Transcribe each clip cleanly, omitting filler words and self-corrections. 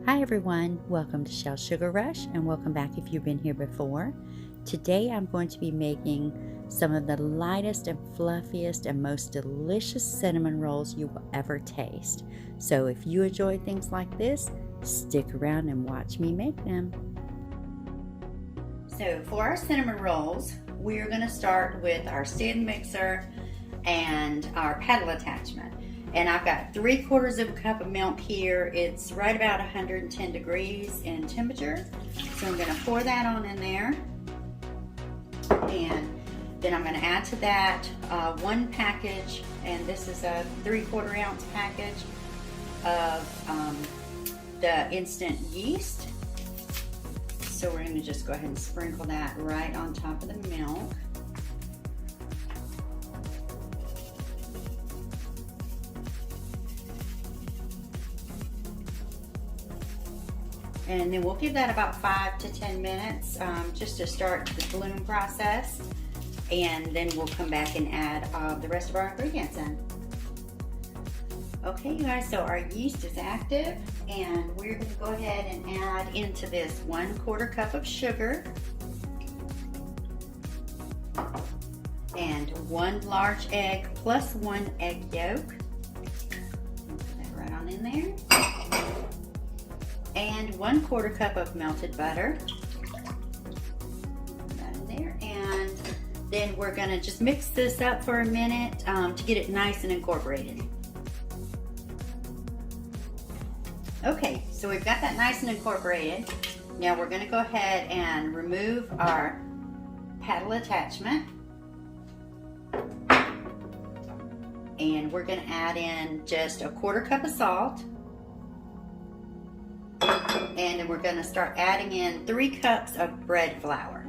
Hi everyone, welcome to Shell Sugar Rush and welcome back if you've been here before. Today I'm going to be making some of the lightest and fluffiest and most delicious cinnamon rolls you will ever taste. So if you enjoy things like this, stick around and watch me make them. So for our cinnamon rolls, we're going to start with our stand mixer and our paddle attachment. And I've got 3/4 of a cup of milk here. It's right about 110 degrees in temperature. So I'm gonna pour that on in there. And then I'm gonna add to that one package, and this is a 3/4 ounce package of the instant yeast. So we're gonna just go ahead and sprinkle that right on top of the milk. And then we'll give that about 5 to 10 minutes just to start the bloom process. And then we'll come back and add the rest of our ingredients in. Okay, you guys, so our yeast is active, and we're going to go ahead and add into this 1/4 cup of sugar and 1 large egg plus 1 egg yolk. Put that right on in there. And 1/4 cup of melted butter. Put that in there, and then we're gonna just mix this up for a minute to get it nice and incorporated. Okay, so we've got that nice and incorporated. Now we're gonna go ahead and remove our paddle attachment. And we're gonna add in just 1/4 cup of salt. And then we're going to start adding in 3 cups of bread flour.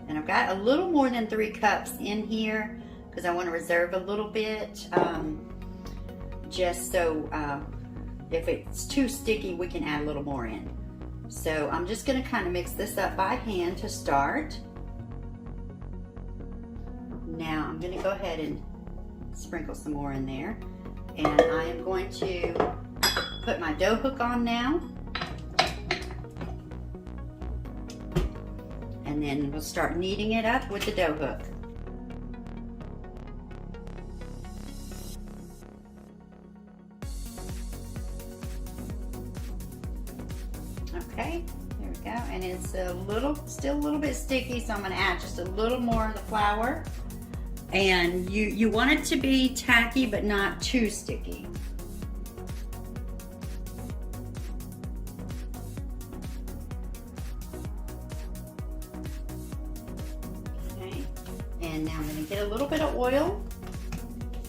And I've got a little more than 3 cups in here because I want to reserve a little bit just so if it's too sticky we can add a little more in. So I'm just going to kind of mix this up by hand to start. Now I'm going to go ahead and sprinkle some more in there, and I am going to put my dough hook on now, and then we'll start kneading it up with the dough hook. Okay, there we go, and it's still a little bit sticky, so I'm going to add just a little more of the flour. And you want it to be tacky but not too sticky. Okay, and now I'm going to get a little bit of oil,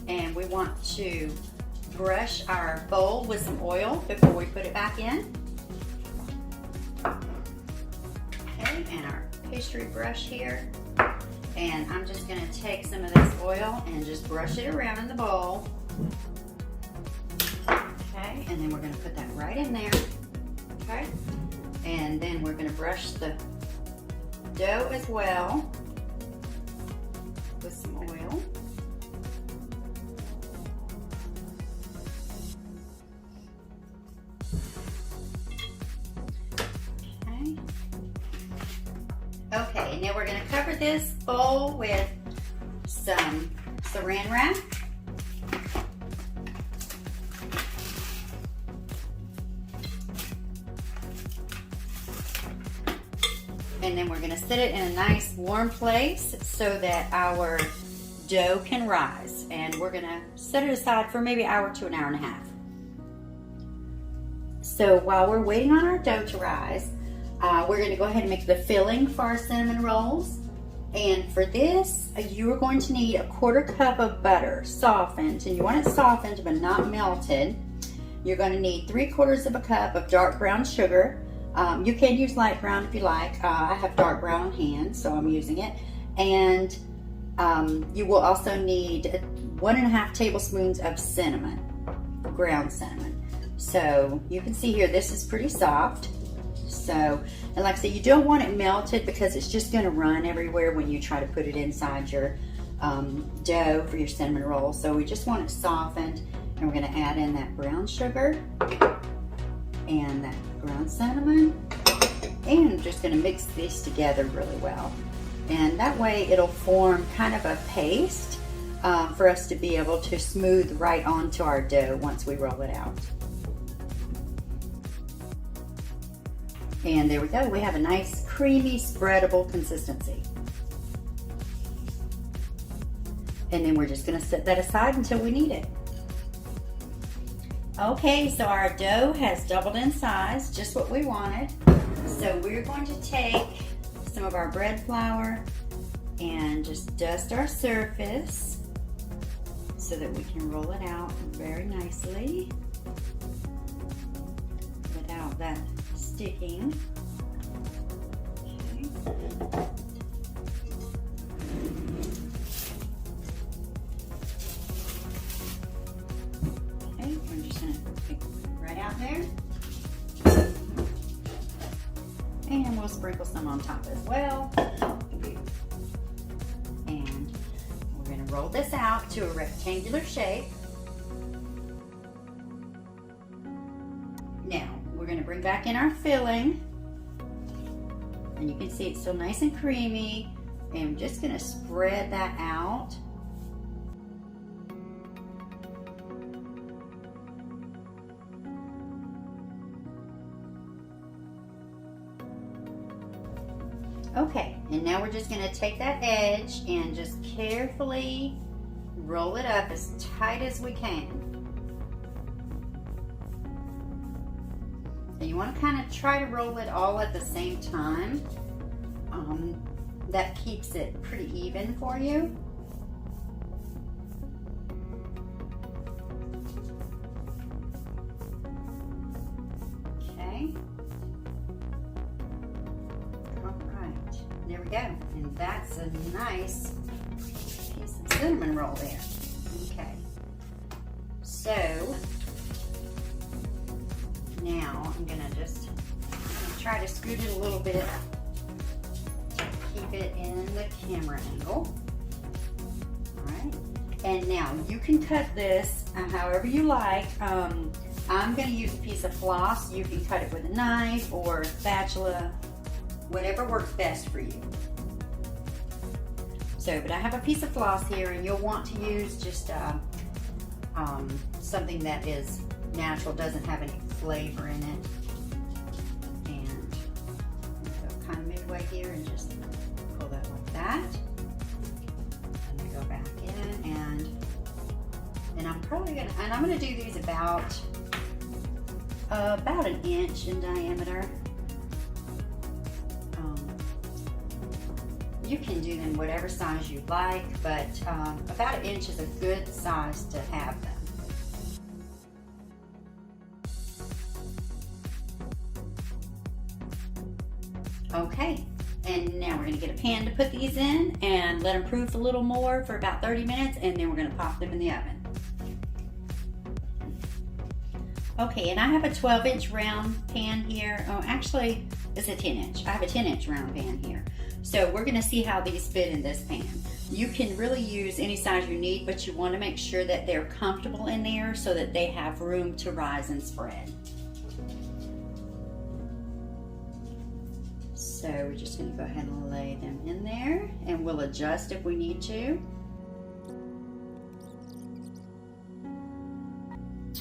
and we want to brush our bowl with some oil before we put it back in. Okay, and our pastry brush here. And I'm just going to take some of this oil and just brush it around in the bowl. Okay, and then we're going to put that right in there. Okay, and then we're going to brush the dough as well with some oil. Okay, and now we're going to cover this bowl with some saran wrap. And then we're going to set it in a nice warm place so that our dough can rise. And we're going to set it aside for maybe an hour to an hour and a half. So while we're waiting on our dough to rise, we're going to go ahead and make the filling for our cinnamon rolls. And for this, you are going to need 1/4 cup of butter, softened, and you want it softened but not melted. You're going to need 3/4 of a cup of dark brown sugar. You can use light brown if you like. I have dark brown on hand, so I'm using it. And you will also need 1½ tablespoons of cinnamon, ground cinnamon. So you can see here, this is pretty soft. So, and like I said, you don't want it melted because it's just going to run everywhere when you try to put it inside your dough for your cinnamon roll. So we just want it softened, and we're gonna add in that brown sugar and that ground cinnamon, and I'm just gonna mix these together really well. And that way it'll form kind of a paste for us to be able to smooth right onto our dough once we roll it out. And there we go, we have a nice creamy spreadable consistency. And then we're just gonna set that aside until we need it. Okay, so our dough has doubled in size, just what we wanted. So we're going to take some of our bread flour and just dust our surface so that we can roll it out very nicely without that sticking. Okay. I'm just going to take it right out there. And we'll sprinkle some on top as well. And we're going to roll this out to a rectangular shape. Now, we're going to bring back in our filling. And you can see it's still nice and creamy. And I'm just going to spread that out. Okay, and now we're just going to take that edge and just carefully roll it up as tight as we can. And you want to kind of try to roll it all at the same time. That keeps it pretty even for you. Okay. There we go, and that's a nice piece of cinnamon roll there. Okay, so now I'm gonna try to scoot it a little bit to keep it in the camera angle. All right, and now you can cut this however you like. I'm gonna use a piece of floss. You can cut it with a knife or a spatula, whatever works best for you. So, but I have a piece of floss here, and you'll want to use just something that is natural, doesn't have any flavor in it. And go kind of midway here and just pull that like that. And then go back in, and I'm probably gonna, and I'm gonna do these about an inch in diameter. You can do them whatever size you like, but about an inch is a good size to have them. Okay, and now we're gonna get a pan to put these in and let them proof a little more for about 30 minutes, and then we're gonna pop them in the oven. Okay, and I have a 12-inch round pan here. Oh, actually, it's a 10-inch. I have a 10-inch round pan here. So we're gonna see how these fit in this pan. You can really use any size you need, but you wanna make sure that they're comfortable in there so that they have room to rise and spread. So we're just gonna go ahead and lay them in there, and we'll adjust if we need to.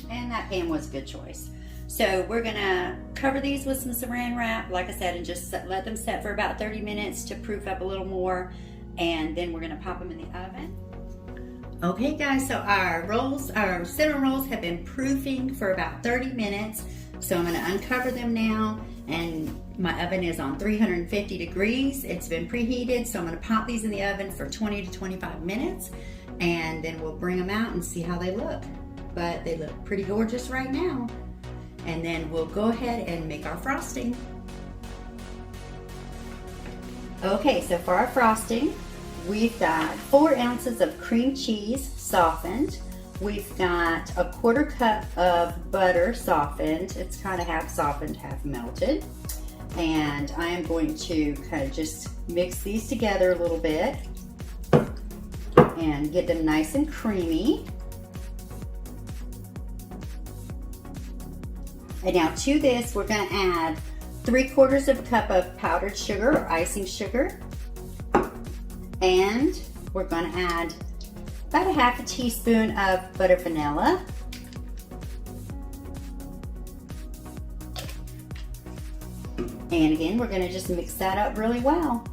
And that pan was a good choice. So we're gonna cover these with some saran wrap, like I said, and just let them set for about 30 minutes to proof up a little more, and then we're gonna pop them in the oven. Okay guys, so our cinnamon rolls have been proofing for about 30 minutes. So I'm gonna uncover them now, and my oven is on 350 degrees. It's been preheated, so I'm gonna pop these in the oven for 20 to 25 minutes, and then we'll bring them out and see how they look. But they look pretty gorgeous right now. And then we'll go ahead and make our frosting. Okay, so for our frosting, we've got 4 ounces of cream cheese softened. We've got a 1/4 cup of butter softened. It's kind of half softened, half melted. And I am going to kind of just mix these together a little bit. and get them nice and creamy. And now to this, we're going to add 3/4 of a cup of powdered sugar or icing sugar. And we're going to add about a 1/2 teaspoon of butter vanilla. And again, we're going to just mix that up really well.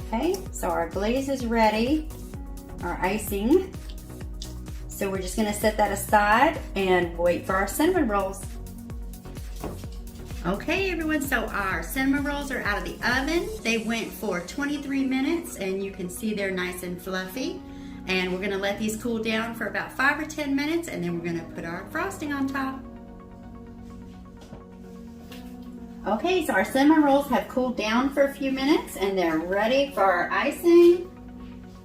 Okay, so our glaze is ready, our icing. So we're just going to set that aside and wait for our cinnamon rolls. Okay everyone, so our cinnamon rolls are out of the oven. They went for 23 minutes and you can see they're nice and fluffy. And we're going to let these cool down for about 5 or 10 minutes and then we're going to put our frosting on top. Okay, so our cinnamon rolls have cooled down for a few minutes and they're ready for our icing.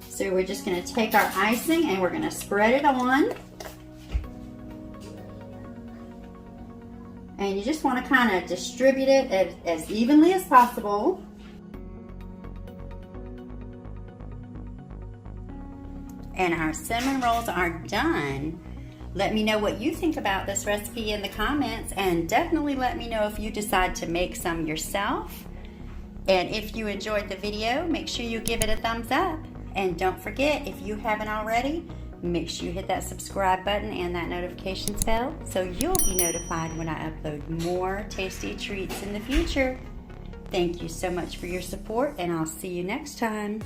So we're just going to take our icing and we're going to spread it on. And you just want to kind of distribute it as evenly as possible. And our cinnamon rolls are done. Let me know what you think about this recipe in the comments, and definitely let me know if you decide to make some yourself. And if you enjoyed the video, make sure you give it a thumbs up. And don't forget, if you haven't already, make sure you hit that subscribe button and that notifications bell so you'll be notified when I upload more tasty treats in the future. Thank you so much for your support, and I'll see you next time.